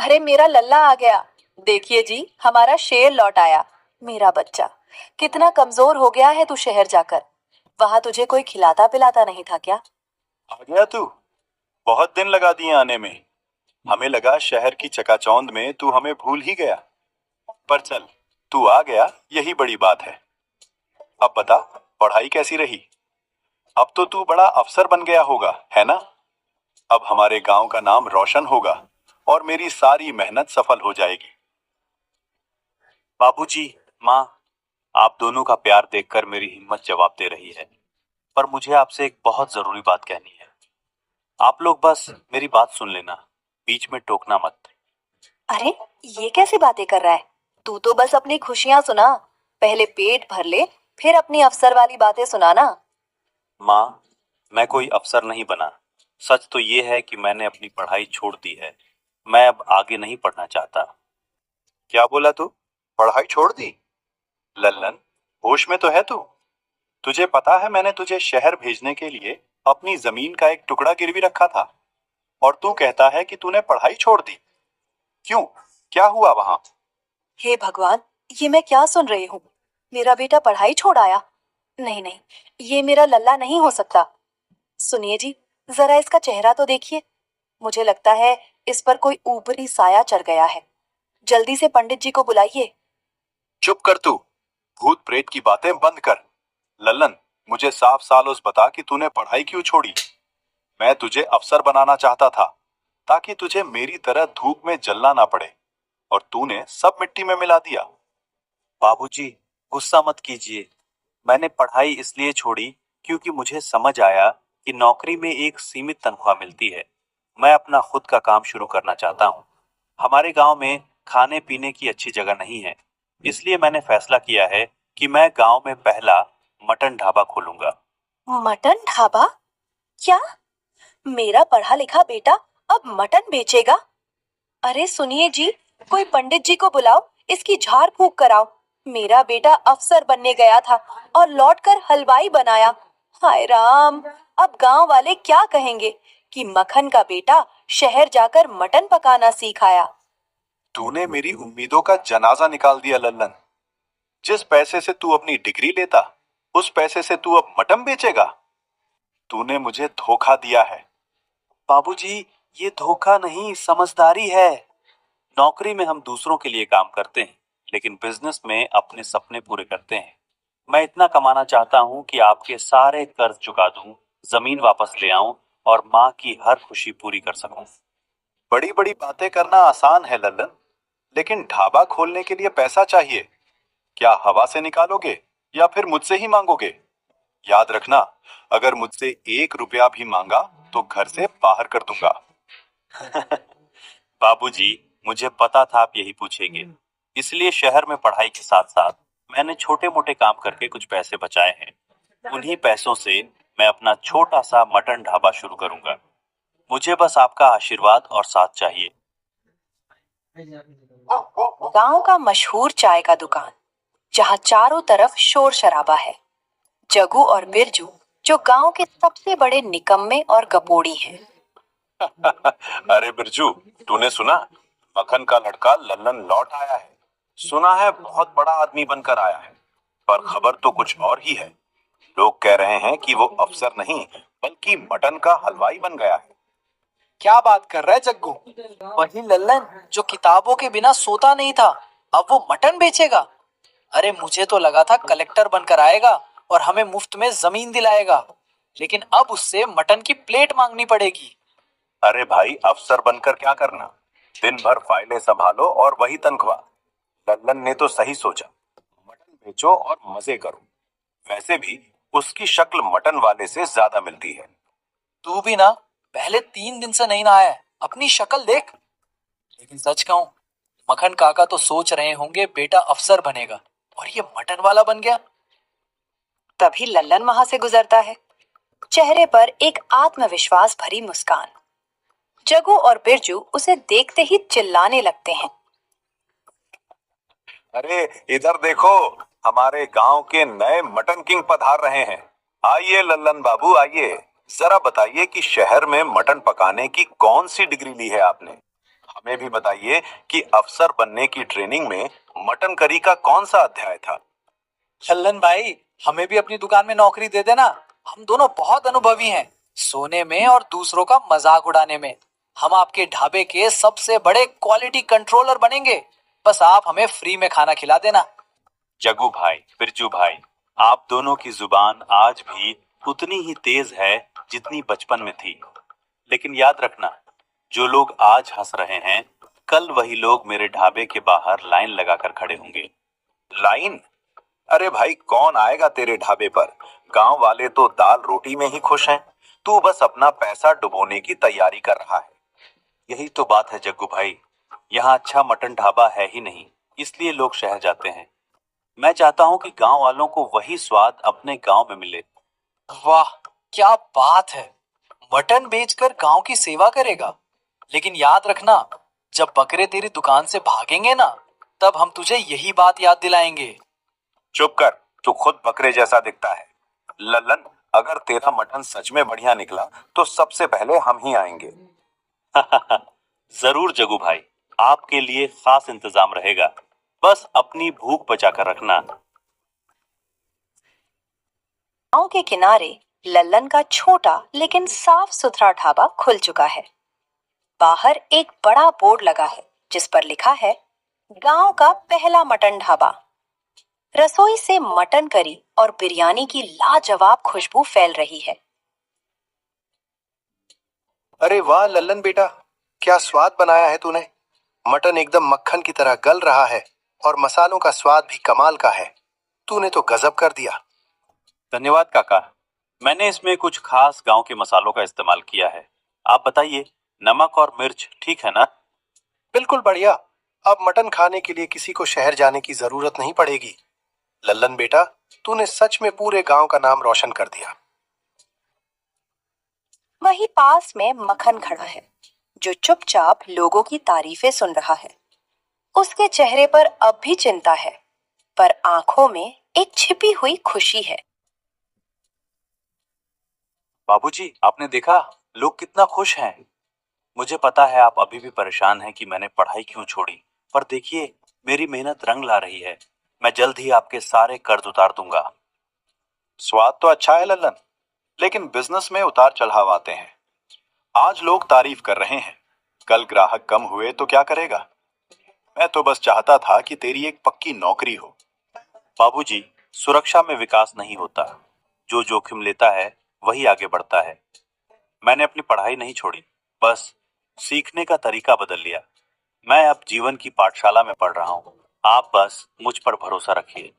अरे मेरा लल्ला आ गया। देखिए जी, हमारा शेर लौट आया। मेरा बच्चा, कितना कमजोर हो गया है तू शहर जाकर। वहां तुझे कोई खिलाता पिलाता नहीं था क्या? आ गया तू। बहुत दिन लगा दिए आने में। हमें लगा शहर की चकाचौंध में तू हमें भूल ही गया। पर चल, तू आ गया, यही बड़ी बात है। अब बता, पढ़ाई कैसी रही? अब तो तू बड़ा अफसर बन गया होगा, है ना? अब हमारे गांव का नाम रोशन होगा और मेरी सारी मेहनत सफल हो जाएगी। बाबूजी, माँ, आप दोनों का प्यार देखकर मेरी हिम्मत जवाब दे रही है। पर मुझे आपसे एक बहुत जरूरी बात कहनी है। आप लोग बस मेरी बात सुन लेना, बीच में टोकना मत। अरे, ये कैसी बातें कर रहा है? तू तो बस अपनी खुशियां सुना। पहले पेट भर ले, फिर अपनी अफसर वाली बातें सुनाना। माँ, मैं कोई अफसर नहीं बना। सच तो ये है कि मैंने अपनी पढ़ाई छोड़ दी है। मैं अब आगे नहीं पढ़ना चाहता। क्या बोला तू? पढ़ाई छोड़ दी? लल्लन, होश में तो है तू? तुझे पता है मैंने तुझे शहर भेजने के लिए अपनी जमीन का एक टुकड़ा गिरवी रखा था, और तू कहता है कि तूने पढ़ाई छोड़ दी। क्यों? क्या हुआ वहां? हे भगवान, ये मैं क्या सुन रही हूँ? मेरा बेटा पढ़ाई छोड़ आया? नहीं नहीं, ये मेरा लल्ला नहीं हो सकता। सुनिए जी, जरा इसका चेहरा तो देखिए। मुझे लगता है इस पर कोई ऊपरी साया चढ़ गया है। जल्दी से पंडित जी को बुलाइए। चुप कर तू। भूत प्रेत की बातें बंद कर। लल्लन, मुझे साफ सालोस बता कि तूने पढ़ाई क्यों छोड़ी। मैं तुझे अफसर बनाना चाहता था, ताकि तुझे मेरी तरह धूप में जलना ना पड़े, और तूने सब मिट्टी में मिला दिया। बाबूजी, गुस्सा मत कीजिए। मैंने पढ़ाई इसलिए छोड़ी क्योंकि मुझे समझ आया कि नौकरी में एक सीमित तनख्वाह मिलती है। मैं अपना खुद का काम शुरू करना चाहता हूँ। हमारे गांव में खाने पीने की अच्छी जगह नहीं है, इसलिए मैंने फैसला किया है कि मैं गांव में पहला मटन ढाबा खोलूंगा। मटन ढाबा? क्या? मेरा पढ़ा लिखा बेटा अब मटन बेचेगा? अरे सुनिए जी, कोई पंडित जी को बुलाओ, इसकी झाड़ फूंक कराओ। मेरा बेटा अफसर बनने गया था और लौटकर हलवाई बनाया। हाय राम, अब गांव वाले क्या कहेंगे कि मक्खन का बेटा शहर जाकर मटन पकाना सीख आया। तूने मेरी उम्मीदों का जनाजा निकाल दिया लल्लन। जिस पैसे से तू अपनी डिग्री लेता, उस पैसे से तू अब मटन बेचेगा? तूने मुझे धोखा दिया है। बाबूजी, ये धोखा नहीं, समझदारी है। नौकरी में हम दूसरों के लिए काम करते हैं, लेकिन बिजनेस में अपने सपने पूरे करते हैं। मैं इतना कमाना चाहता हूँ कि आपके सारे कर्ज चुका दूं, जमीन वापस ले आऊं और माँ की हर खुशी पूरी कर सकूं। बड़ी बड़ी बातें करना आसान है लल्लन, लेकिन ढाबा खोलने के लिए पैसा चाहिए। क्या हवा से निकालोगे या फिर मुझसे ही मांगोगे? याद रखना, अगर मुझसे 1 रुपया भी मांगा तो घर से बाहर कर दूंगा। बाबूजी, मुझे पता था आप यही पूछेंगे। इसलिए शहर में पढ़ाई के साथ साथ मैंने छोटे मोटे काम करके कुछ पैसे बचाए हैं। उन्हीं पैसों से मैं अपना छोटा सा मटन ढाबा शुरू करूंगा। मुझे बस आपका आशीर्वाद और साथ चाहिए। गांव का मशहूर चाय का दुकान, जहां चारों तरफ शोर शराबा है। जग्गू और बिरजू, जो गांव के सबसे बड़े निकम्मे और गपोड़ी हैं। अरे बिरजू, तूने सुना? मक्खन का लड़का लल्लन लौट आया है। सुना है बहुत बड़ा आदमी बनकर आया है, पर खबर तो कुछ और ही है। लोग कह रहे हैं कि वो अफसर नहीं, बल्कि मटन का हलवाई बन गया है। क्या बात कर रहा है जग्गू? वही लल्लन जो किताबों के बिना सोता नहीं था, अब वो मटन बेचेगा? अरे मुझे तो लगा था कलेक्टर बनकर आएगा और हमें मुफ्त में जमीन दिलाएगा, लेकिन अब उससे मटन की प्लेट मांगनी पड़ेगी। अरे भाई, अफसर बनकर क्या करना? दिन भर फाइलें संभालो और वही तनख्वाह। लल्लन ने तो सही सोचा। मटन बेचो और मजे करो। वैसे भी उसकी शक्ल मटन वाले से ज्यादा मिलती है। तू भी ना, पहले 3 दिन से नहीं नहाया है, अपनी शक्ल देख। लेकिन सच कहूं, मक्खन काका तो सोच रहे होंगे बेटा अफसर बनेगा और ये मटन वाला बन गया। तभी लल्लन वहां से गुजरता है, चेहरे पर एक आत्मविश्वास भरी मुस्कान। जग्गू और बिरजू उसे देखते ही चिल्लाने लगते हैं। अरे इधर देखो, हमारे गांव के नए मटन किंग पधार रहे हैं। आइए लल्लन बाबू, आइए। जरा बताइए कि शहर में मटन पकाने की कौन सी डिग्री ली है आपने? हमें भी बताइए कि अफसर बनने की ट्रेनिंग में मटन करी का कौन सा अध्याय था। लल्लन भाई, हमें भी अपनी दुकान में नौकरी दे देना। हम दोनों बहुत अनुभवी हैं, सोने में और दूसरों का मजाक उड़ाने में। हम आपके ढाबे के सबसे बड़े क्वालिटी कंट्रोलर बनेंगे। बस आप हमें फ्री में खाना खिला देना। जग्गू भाई, बिरजू भाई, आप दोनों की जुबान आज भी उतनी ही तेज है जितनी बचपन में थी। लेकिन याद रखना, जो लोग आज हंस रहे हैं, कल वही लोग मेरे ढाबे के बाहर लाइन लगाकर खड़े होंगे। लाइन? अरे भाई, कौन आएगा तेरे ढाबे पर? गांव वाले तो दाल रोटी में ही खुश हैं। तू बस अपना पैसा डुबोने की तैयारी कर रहा है। यही तो बात है जग्गू भाई, यहाँ अच्छा मटन ढाबा है ही नहीं, इसलिए लोग शहर जाते हैं। मैं चाहता हूँ कि गांव वालों को वही स्वाद अपने गांव में मिले। वाह, क्या बात है! मटन बेचकर गांव की सेवा करेगा। लेकिन याद रखना, जब बकरे तेरी दुकान से भागेंगे ना, तब हम तुझे यही बात याद दिलाएंगे। चुप कर, तू खुद बकरे जैसा दिखता है। लल्लन, अगर तेरा मटन सच में बढ़िया निकला तो सबसे पहले हम ही आएंगे। जरूर जग्गू भाई, आपके लिए खास इंतजाम रहेगा। बस अपनी भूख बचाकर रखना। गांव के किनारे लल्लन का छोटा लेकिन साफ सुथरा ढाबा खुल चुका है। बाहर एक बड़ा बोर्ड लगा है जिस पर लिखा है, गांव का पहला मटन ढाबा। रसोई से मटन करी और बिरयानी की लाजवाब खुशबू फैल रही है। अरे वाह लल्लन बेटा, क्या स्वाद बनाया है तूने। मटन एकदम मक्खन की तरह गल रहा है और मसालों का स्वाद भी कमाल का है। तूने तो गजब कर दिया। धन्यवाद काका। मैंने इसमें कुछ खास गांव के मसालों का इस्तेमाल किया है। आप बताइए, नमक और मिर्च ठीक है ना? बिल्कुल बढ़िया। अब मटन खाने के लिए किसी को शहर जाने की जरूरत नहीं पड़ेगी। लल्लन बेटा, तूने सच में पूरे गांव का नाम रोशन कर दिया। वहीं पास में मक्खन खड़ा है, जो चुपचाप लोगों की तारीफें सुन रहा है। उसके चेहरे पर अब भी चिंता है, पर आंखों में एक छिपी हुई खुशी है। बाबूजी, आपने देखा लोग कितना खुश हैं। मुझे पता है आप अभी भी परेशान हैं कि मैंने पढ़ाई क्यों छोड़ी, पर देखिए मेरी मेहनत रंग ला रही है। मैं जल्द ही आपके सारे कर्ज उतार दूंगा। स्वाद तो अच्छा है लल्लन, लेकिन बिजनेस में उतार चढ़ाव आते हैं। आज लोग तारीफ कर रहे हैं, कल ग्राहक कम हुए तो क्या करेगा? मैं तो बस चाहता था कि तेरी एक पक्की नौकरी हो। बाबूजी, सुरक्षा में विकास नहीं होता। जो जोखिम लेता है वही आगे बढ़ता है। मैंने अपनी पढ़ाई नहीं छोड़ी, बस सीखने का तरीका बदल लिया। मैं अब जीवन की पाठशाला में पढ़ रहा हूँ। आप बस मुझ पर भरोसा रखिए।